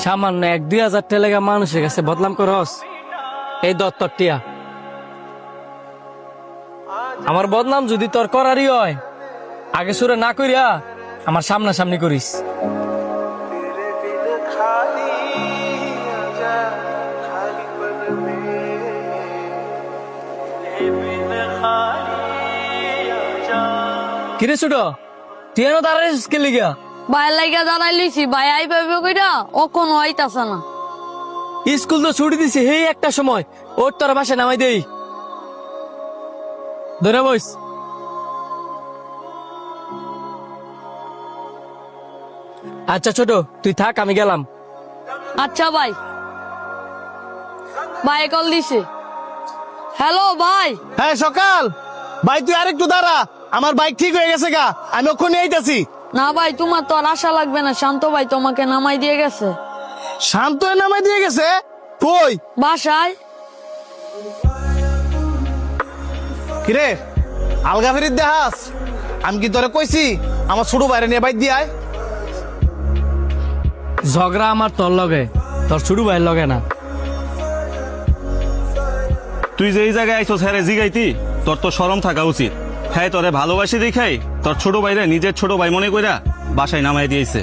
সামান্য 1-2 হাজার টাকা মানুষের কাছে বদনাম করস, এই দত্তর টিয়া। আমার বদনাম যদি তোর করারই হয়, আগে সুরে না করিয়া আমার সামনাসামনি করিস। কিরে ছোট, তুই এনে দাঁড়াইছিস কে লিগা? ভাই লাইগা দাঁড়াই লইছি, ভাই আইবে কইরা ও কোনো আইতাছে না। স্কুল তো ছুটি দিছি, হেই একটা সময় ওর তোর বাসায় নামাই দেই। ধরে বইস। আচ্ছা ছোট, তুই থাক, আমি গেলাম। আচ্ছা ভাই। ভাই কল দিছে। হ্যালো ভাই। হ্যাঁ সকাল ভাই, তুই আরেকটু দাঁড়া, আমার বাইক ঠিক হয়ে গেছে গা, আমি ওখানে আইতাছি। না ভাই, তোমার তো আর আশা লাগবে না, শান্ত ভাই তোমাকে নামাই দিয়ে গেছে। শান্ত হয়ে নামাই দিয়ে গেছে? কই? বাসায়। কিরে আলগা ফেরিত দেখাস? আমি কি তোরে কইছি আমার ছোট বাইরে নিয়ে বাইক দিয়ে আয়? ঝগড়া আমার তোর লগে, তোর ছোট ভাইয়ের লগে না। তুই যে এই জায়গায় আইছস হ্যাঁ জিগাইতি, তোর তো শরম থাকা উচিত। হ্যাঁ তোরে ভালোবাসি দেখাই তোর ছোট ভাইরে নিজের ছোট ভাই মনে কইরা বাসায় নামাই দিয়েছে।